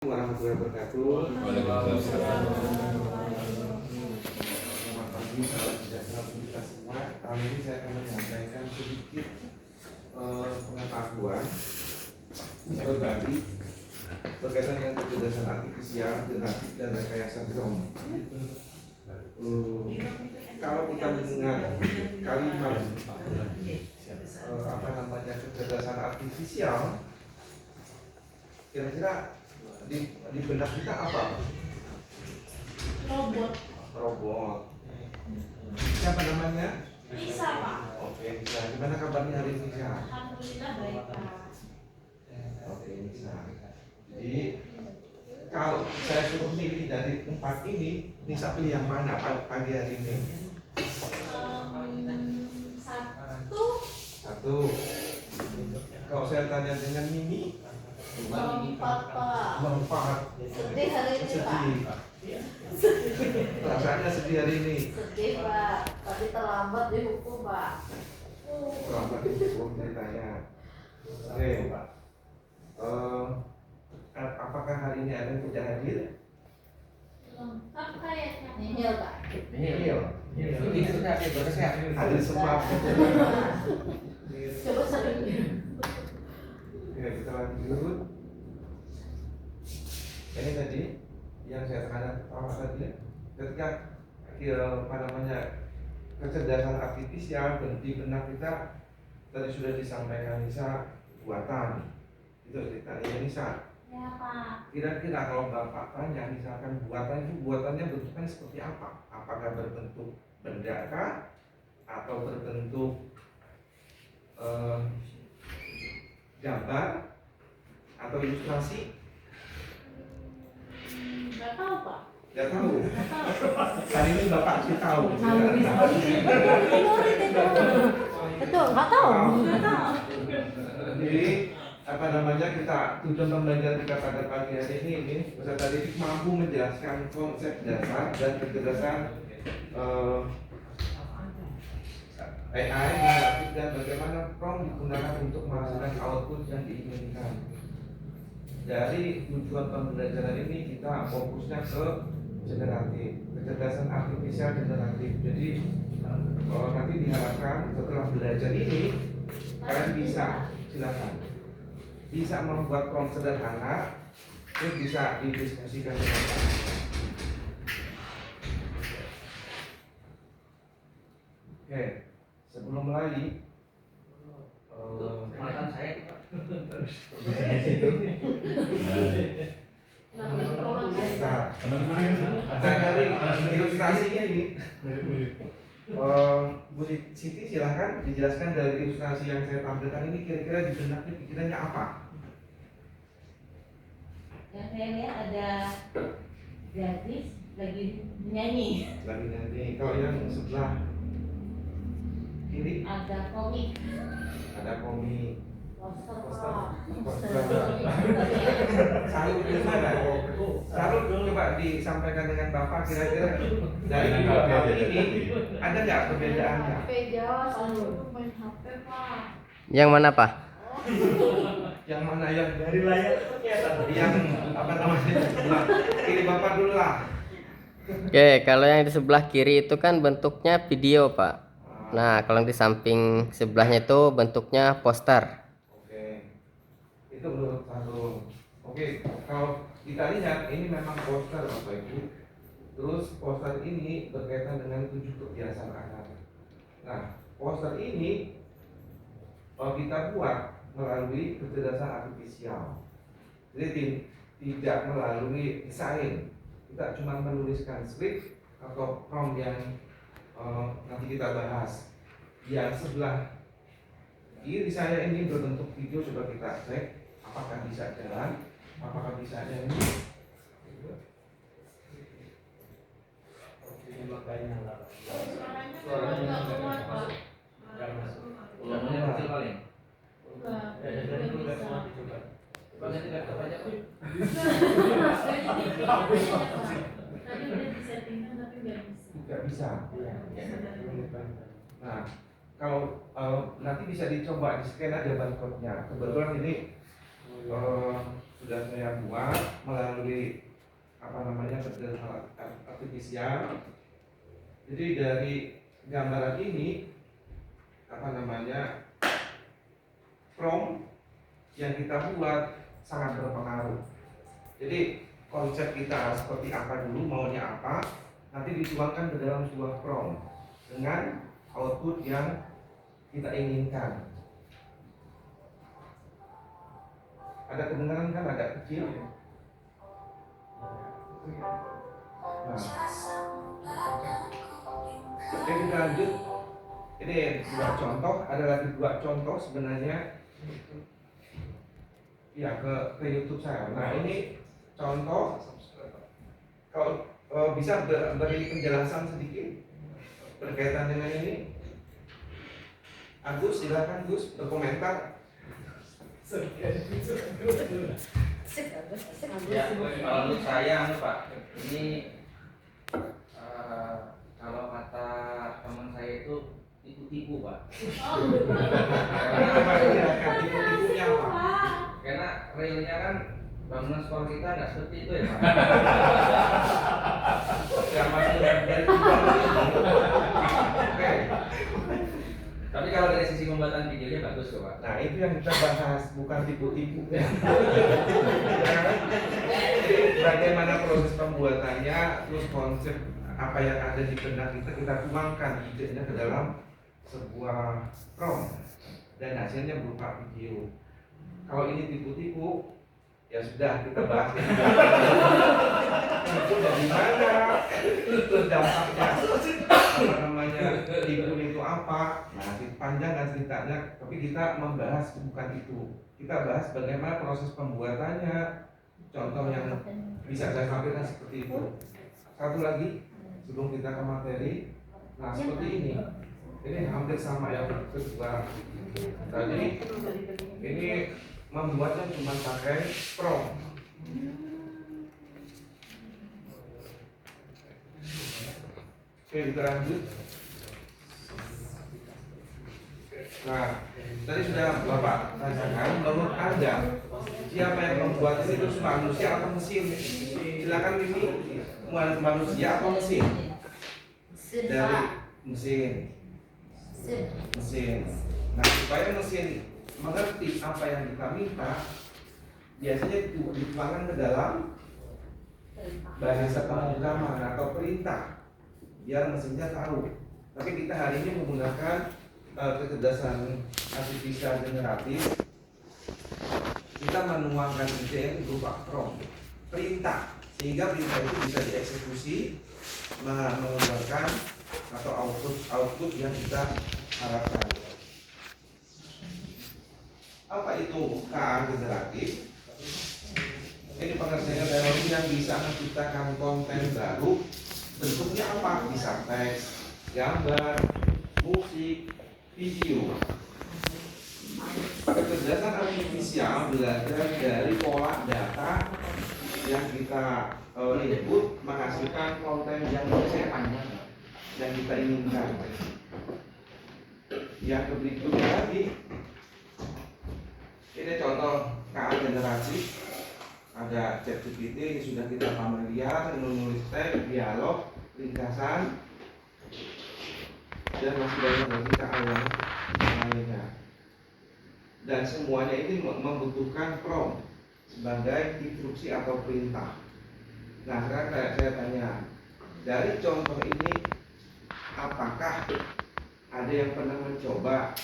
Warahmatullahi wabarakatuh. Waalaikumsalam. Selamat pagi, salam sejahtera untuk kita semua. Kali ini saya akan menyampaikan sedikit pengetahuan berbagi berkaitan dengan kecerdasan artifisial, generatif dan rekayasa drone. Kalau kita mendengar kalimat kecerdasan artifisial, kira-kira di benak kita apa? Robot. Siapa namanya? Nisa, Pak. Oke, Nisa. Gimana kabarnya hari ini, Nisa? Alhamdulillah baik, Pak. Oke, Nisa. Jadi kalau saya suruh milih dari empat ini, Nisa pilih yang mana pagi hari ini? Satu. Kalau saya tanya dengan Mimi, Empat, Pak. empat. Sedih hari ini, Pak. Sedih. Perasaannya sedih hari ini. Sedih, Pak. Tadi terlambat dihukum, Pak. Selamat dihukum ceritanya. Oke. Apakah hari ini ada yang tidak hadir? Kan kayaknya nihil, Pak. Nihil. Ini sudah ada berkesehatan. Ada semua. Coba sering. Oke, kita lanjut. Ini tadi yang saya tekankan awal tadi, ketika kecerdasan artifisial di benak kita tadi sudah disampaikan Nisa buatan. Itu ceritanya Nisa. Ya, Pak. Kira-kira kalau Bapak tanya misalkan buatannya bentuknya seperti apa? Apakah berbentuk benda kah? Atau berbentuk gambar atau ilustrasi? Nggak tahu, Pak. Nggak tahu. Nggak tahu. Hari ini Bapak sih tahu. Betul, nggak tahu. Nggak tahu. Jadi kita tujuan pembelajaran kita pada pagi hari ini peserta didik mampu menjelaskan konsep dasar dan kecerdasan AI generatif dan bagaimana prompt digunakan untuk menghasilkan output yang diinginkan. Dari tujuan pembelajaran ini kita fokusnya ke generatif, kecerdasan artifisial generatif. Jadi nanti diharapkan setelah belajar ini kalian bisa membuat prompt sederhana, terus bisa didiskusikan dengan kalian. Oke, sebelum mulai Makan saya. dari ilustrasinya ini, Bu Siti silahkan dijelaskan dari ilustrasi yang saya tampilkan ini kira-kira di benaknya pikirannya apa? Yang saya lihat ada gadis lagi menyanyi. Lagi nanti kalau yang sebelah kiri Ada komik. ada komik. Poster, Poster. Poster. Sarul gimana? Sarul coba disampaikan dengan Bapak kira-kira dari dua hal ini ada nggak perbedaannya? Beda, selalu main HP, Pak. Yang mana, Pak? Yang mana yang dari layar yang apa namanya sebelah kiri Bapak dulu lah. Oke, kalau yang di sebelah kiri itu kan bentuknya video, Pak. Nah, kalau yang di samping sebelahnya itu bentuknya poster. Oke, itu menurut Sarul. Oke, kalau kita lihat ini memang poster Bapak Ibu. Terus poster ini berkaitan dengan 7 kebiasaan anak. Nah, poster ini kalau kita buat melalui kecerdasan artifisial, jadi tidak melalui desain. Kita cuma menuliskan script atau prompt yang nanti kita bahas. Yang sebelah kiri saya ini berbentuk video, coba kita cek apakah bisa jalan, apakah bisa nyanyi. Suaranya nggak kuat, Pak. Ulangannya kecil paling. Nggak bisa. Ulangannya tidak terbanyak. Tadi udah disettingkan tapi nggak bisa. Tidak bisa. Nah, kalau nanti bisa dicoba di scan aja barcode-nya. Kebetulan ini sudah saya buat melalui intelligence artifisial. Jadi dari gambaran ini prompt yang kita buat sangat berpengaruh. Jadi konsep kita seperti apa dulu, maunya apa, nanti dituangkan ke dalam sebuah prompt dengan output yang kita inginkan. Ada kedengaran kan agak kecil? Nah, oke, kita lanjut. Ini dua contoh, ada lagi dua contoh sebenarnya. Ya, ke YouTube saya. Nah, ini contoh. Kalau bisa beri penjelasan sedikit berkaitan dengan ini. Agus, silakan Gus berkomentar. Ya, kalau menurut saya Pak, ini kalau kata teman saya itu tipu-tipu Pak. Tipu-tipunya apa? Karena realnya kan bangunan sekolah kita nggak seperti itu ya Pak. Ya, masih dari Oke. Tapi kalau dari sisi pembuatan videonya bagus kok Pak. Nah, itu yang kita bahas, bukan tipu-tipu. Jadi bagaimana proses pembuatannya, terus konsep apa yang ada di benak kita tuangkan idenya ke dalam sebuah prompt dan hasilnya berupa video. Kalau ini tipu-tipu, ya sudah kita bahas. Tipu dari mana? Terus dampaknya tipu itu apa? Nah, panjang kan ceritanya, tapi kita membahas bukan itu. Kita bahas bagaimana proses pembuatannya. Contoh yang bisa saya sampaikan seperti itu. Satu lagi sebelum kita ke materi. Nah, seperti ini. Ini hampir sama yang kedua. Tadi ini membuatnya cuma pakai prompt. Oke, kita lanjut. Nah, tadi sudah Bapak tanyakan, menurut Anda siapa yang membuat ini, terus manusia atau mesin? Silakan ini manusia atau mesin? Dari mesin. Nah, supaya mesin mengerti apa yang kita minta, biasanya dituangkan ke dalam bahasa pemrograman atau perintah, biar mesinnya tahu. Tapi kita hari ini menggunakan kecerdasan artifisial generatif. Kita menuangkan ide berupa prompt, perintah, sehingga perintah itu bisa dieksekusi mengeluarkan atau output yang kita harapkan. Apa itu KA generatif? Ini pengertian teknologi yang bisa menciptakan konten baru. Bentuknya apa? Bisa teks, gambar, musik, video. Kecerdasan artifisial belajar dari pola data yang kita input menghasilkan konten yang panjang yang kita inginkan. Yang berikutnya lagi, ini contoh KA generatif. Ada ChatGPT, ini sudah kita familiar, menulis teks, dialog, ringkasan, dan masih banyak lagi KA yang lainnya. Dan semuanya ini membutuhkan prompt sebagai instruksi atau perintah. Nah, sekarang saya tanya, dari contoh ini apakah ada yang pernah mencoba?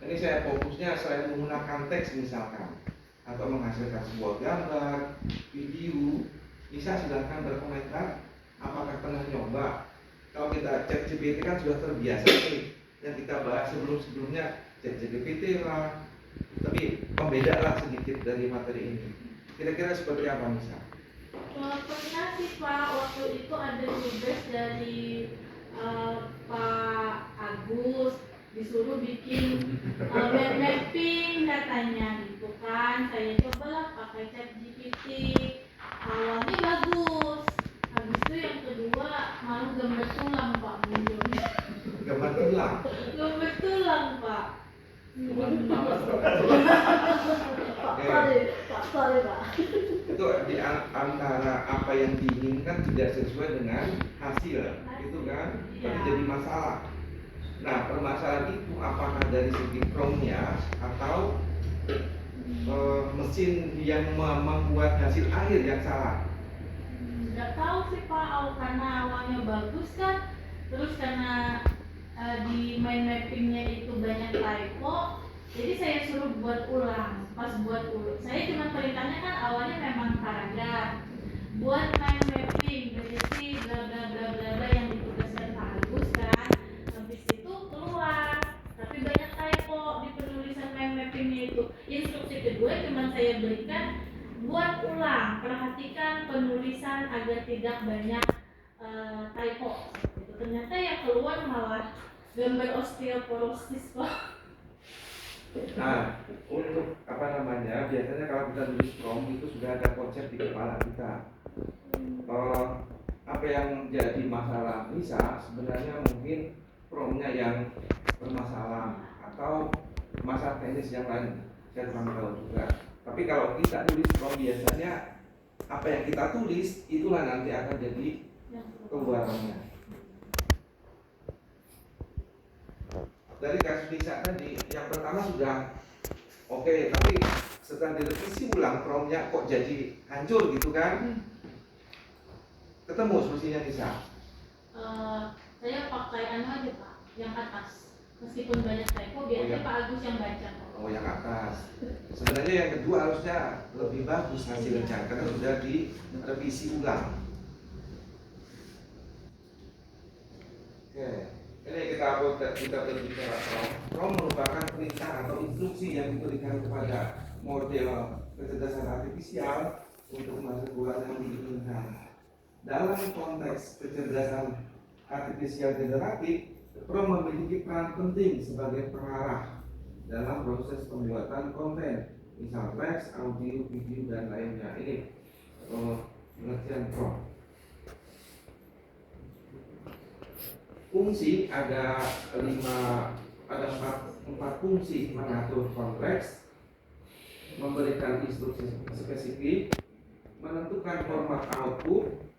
Ini saya fokusnya selain menggunakan teks misalkan, atau menghasilkan sebuah gambar, video, bisa silahkan berkomentar. Apakah pernah nyoba? Kalau kita cek GPT kan sudah terbiasa nih, yang kita bahas sebelumnya cek GPT lah, tapi pembeda lah sedikit dari materi ini. Kira-kira seperti apa misal? Pernah sih Pak, waktu itu ada tugas dari Pak Agus, disuruh bikin web mapping katanya gitu kan. Saya cobalah pakai ChatGPT, awalnya bagus, habis itu yang kedua malah gambar tulang Pak munculnya. Gambar tulang. Gambar tulang Pak. kalau di antara apa yang diinginkan tidak sesuai dengan hasil, itu kan berarti jadi masalah. Nah, permasalahan itu apakah dari segi promnya atau mesin yang membuat hasil akhir yang salah? Nggak tahu sih Pak, karena awalnya bagus kan, terus karena di mind mappingnya itu banyak typo, jadi saya suruh buat ulang. Pas buat ulang, saya cuma perintahnya kan awalnya memang paragraf, buat mind mapping berisi bla bla bla bla bla yang ditugaskan Pak Agus kan. Habis itu keluar, tapi banyak typo di penulisan mind mappingnya itu. Instruksi kedua cuma saya berikan buat ulang, perhatikan penulisan agar tidak banyak typo. Itu ternyata yang keluar malah gambar osteoporosis Pak. Nah, untuk apa namanya, biasanya kalau kita tulis prompt itu sudah ada konsep di kepala kita. Apa yang jadi masalah bisa sebenarnya mungkin promptnya yang bermasalah atau masalah teknis yang lain, saya kurang tahu juga. Tapi kalau kita tulis prompt biasanya apa yang kita tulis itulah nanti akan jadi keluarannya. Dari kasus Nisa tadi, yang pertama sudah oke, tapi setelah direvisi ulang promptnya kok jadi hancur gitu kan? Ketemu solusinya Nisa? Saya pakai aja Pak, yang atas. Meskipun banyak typo, biasanya Pak Agus yang baca. Oh, yang atas. Sebenarnya yang kedua harusnya lebih bagus hasilnya karena sudah direvisi ulang. Oke. Ini kita berbicara prompt merupakan perintah atau instruksi yang diberikan kepada model kecerdasan artifisial untuk melakukan yang diinginkan. Dalam konteks kecerdasan artifisial generatif, prompt memiliki peran penting sebagai pengarah dalam proses pembuatan konten, misal teks, audio, video, dan lainnya. Ini pengertian prompt. Fungsi ada empat fungsi: mengatur konteks, memberikan instruksi spesifik, menentukan format output,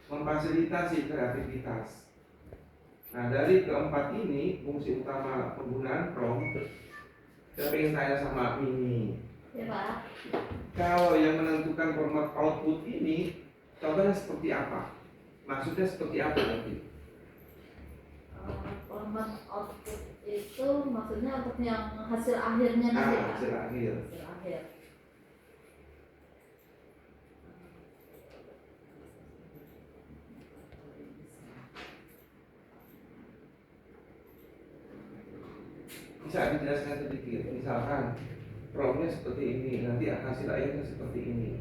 memfasilitasi kreativitas. Nah, dari keempat ini fungsi utama penggunaan prompt, saya ingin tanya sama Mimi. Ya Pak. Kalau yang menentukan format output ini, contohnya seperti apa? Maksudnya seperti apa nanti? Format output itu maksudnya untuk yang hasil akhirnya nanti Pak? Hasil akhir. Hasil akhir. Bisa dijelaskan sedikit, misalkan promptnya seperti ini, nanti hasil akhirnya seperti ini.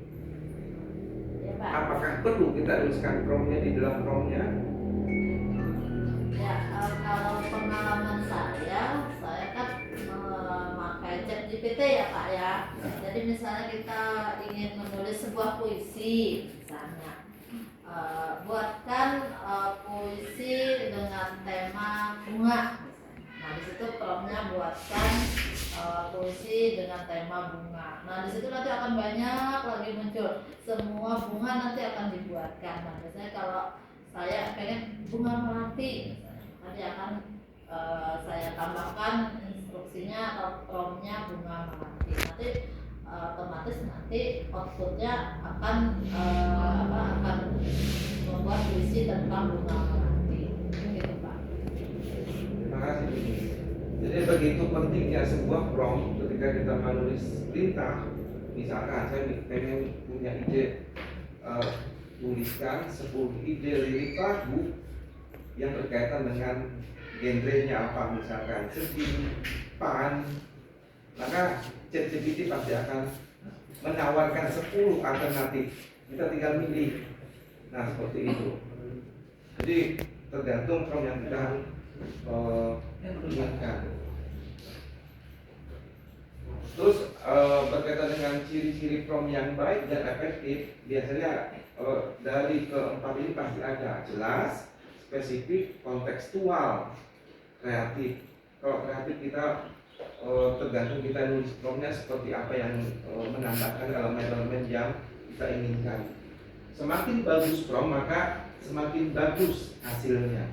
Ya Pak. Apakah perlu kita tuliskan promptnya di dalam promptnya? Ya, kalau pengalaman saya kan memakai ChatGPT ya Pak ya. Jadi misalnya kita ingin menulis sebuah puisi, misalnya buatkan puisi dengan tema bunga. Nah di situ promptnya buatkan puisi dengan tema bunga. Nah di situ nanti akan banyak lagi muncul, semua bunga nanti akan dibuatkan. Nah biasanya kalau saya pengen bunga melati, nanti akan saya tambahkan instruksinya atau promptnya bunga melati. Nanti otomatis nanti outputnya akan akan membuat puisi tentang bunga melati. Gitu Pak. Terima kasih. Jadi begitu pentingnya sebuah prompt ketika kita menulis perintah. Misalkan saya pengen punya ide, tuliskan 10 ide lirik lagu yang berkaitan dengan genrenya apa, misalkan sedih, fun, maka ChatGPT pasti akan menawarkan 10 alternatif. Kita tinggal milih. Nah seperti itu. Jadi tergantung prompt yang kita inginkan. Terus berkaitan dengan ciri-ciri prompt yang baik dan efektif, biasanya dari keempat ini pasti ada jelas, spesifik, kontekstual, kreatif. Kalau kreatif kita tergantung kita nulis promnya seperti apa yang menambahkan elemen-elemen yang kita inginkan. Semakin bagus prom maka semakin bagus hasilnya.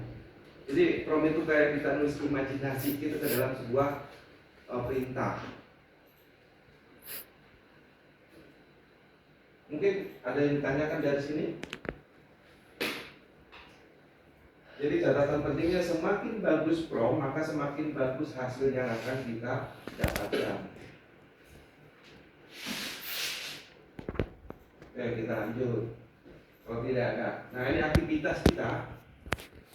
Jadi prom itu kayak kita nulis imajinasi kita ke dalam sebuah perintah. Mungkin ada yang ditanyakan dari sini. Jadi catatan pentingnya semakin bagus prom maka semakin bagus hasil yang akan kita dapatkan. Oke, kita lanjut. Kalau tidak ada, nah ini aktivitas kita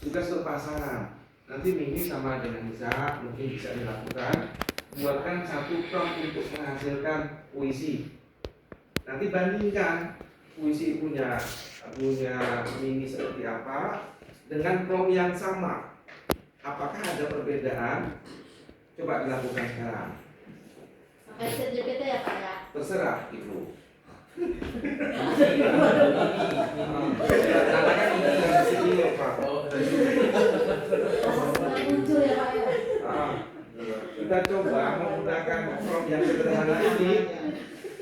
tugas berpasangan. Nanti Mimi sama dengan Nisa mungkin bisa dilakukan. Buatkan satu prom untuk menghasilkan puisi. Nanti bandingkan puisi punya Mimi seperti apa dengan prom yang sama. Apakah ada perbedaan? Coba dilakukan sekarang. Pakai ChatGPT ya Pak ya? Terserah Ibu. Tantangan ini Dari sini ya Pak. Nggak muncul ya Pak ya? Ah, kita coba menggunakan prompt yang sederhana ini.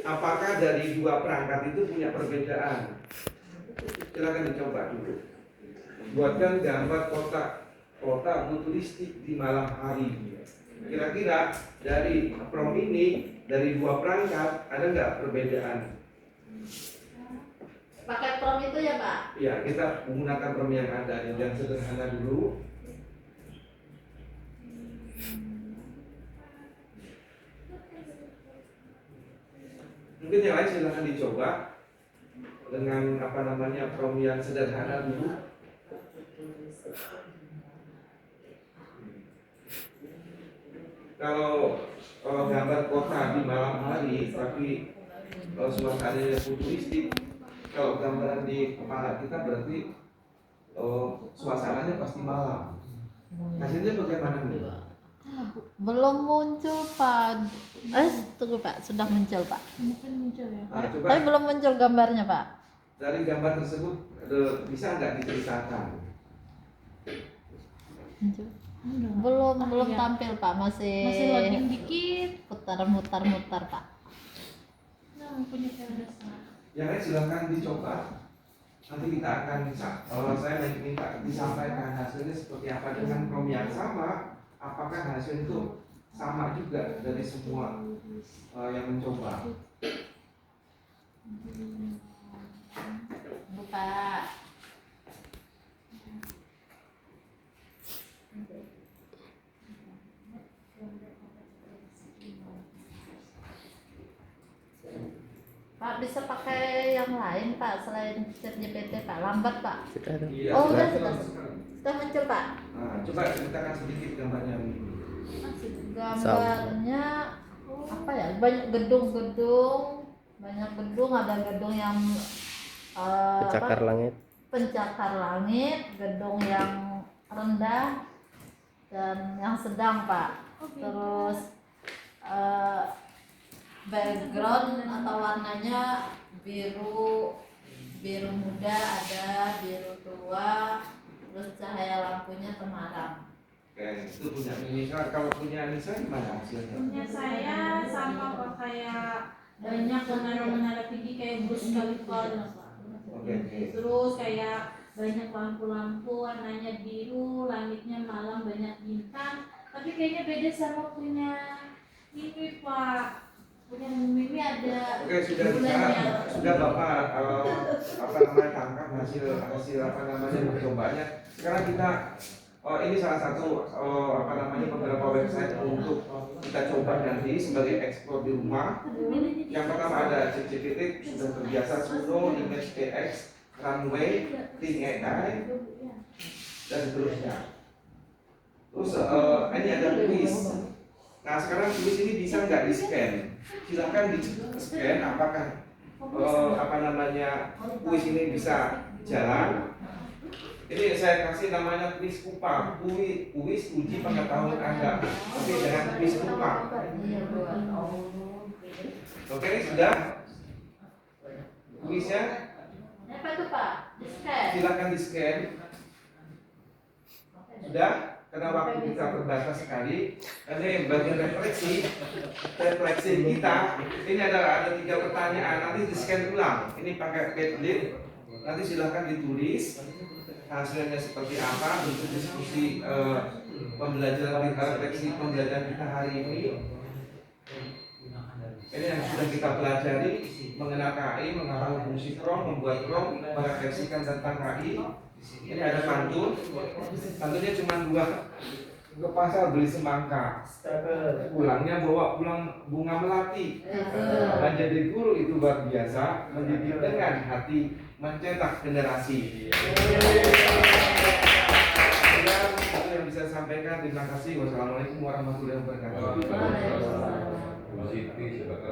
Apakah dari dua perangkat itu punya perbedaan? Silakan dicoba dulu. Buatkan gambar kotak futuristik di malam hari. Kira-kira dari prompt ini, dari dua perangkat ada nggak perbedaan? Pakai prompt itu ya Pak? Ya, kita menggunakan prompt yang ada yang sederhana dulu. Mungkin yang lain silahkan dicoba dengan prompt yang sederhana dulu. Kalau gambar kota di malam hari, tapi suasananya futuristik. Kalau gambaran di kepala kita berarti suasananya pasti malam. Hasilnya bagaimana nih? Belum muncul Pak. Tunggu Pak, sudah muncul Pak. Mungkin muncul ya. Nah, coba Tapi belum muncul gambarnya Pak. dari gambar tersebut bisa nggak diceritakan? Muncul. Enggak. Belum Iya. tampil Pak, masih Loading dikit. mutar-mutar Pak. Nah, punya dasar. Yang lain silahkan dicoba. Nanti kita akan saya minta disampaikan hasilnya seperti apa dengan prompt yang sama. Apakah hasil itu sama juga dari semua yang mencoba? Bu Pak. Pak bisa pakai yang lain Pak selain ChatGPT Pak, lambat Pak. Sudah ada. Iya, Oh, udah, sudah. Sudah muncul Pak. Nah, coba ceritakan sedikit gambarnya. Gambarnya apa ya? Banyak gedung-gedung, ada gedung yang Pencakar langit. pencakar langit, gedung yang rendah dan yang sedang Pak. Terus background atau warnanya biru muda ada, biru tua, terus cahaya lampunya temaram. Oke, itu punya Nisa. Kalau punya Nisa gimana hasilnya? Punya saya sama kok, kayak banyak menara-menara tinggi kayak Burj Khalifa. Oke. Terus kayak banyak lampu-lampu, warnanya biru, langitnya malam, banyak bintang. Tapi kayaknya beda sama punya Mimi Pak. Punya Mimi ada Oke, sudah bisa. bulannya. Sudah Bapak tangkap hasil percobanya. Sekarang kita ini salah satu beberapa website untuk kita coba nanti sebagai explore di rumah. Yang pertama ada ChatGPT, sudah terbiasa Sudo, Image AX, Runway, Think AI, dan seterusnya. Terus ini ada quiz. Nah sekarang quiz ini bisa nggak di scan? Silahkan di scan apakah quiz ini bisa jalan. Ini saya kasih namanya quiz kupang, quiz uji pengetahuan Anda. Oke, dengan quiz kupang. Oke, sudah? Quiznya Apa itu Pak? Di-scan. silakan di scan. Sudah? karena waktu kita terbatas sekali. Ini bagian refleksi kita. Ini ada 3 pertanyaan. Nanti di scan ulang. Ini pakai Padlet. Nanti silahkan ditulis hasilnya seperti apa, bentuk diskusi pembelajaran kita, refleksi pembelajaran kita hari ini. Ini yang sudah kita pelajari mengenal KI, mengetahui fungsi PROM, membuat PROM, merefleksikan tentang KI. Ini ada pantun. Pantunnya cuma 2. Ke pasar beli semangka, pulangnya bawa pulang bunga melati. Menjadi guru itu luar biasa, mendidik dengan hati, mencetak generasi. Itu yang bisa saya sampaikan. Terima kasih. Wassalamualaikum warahmatullahi wabarakatuh. Waalaikumsalam.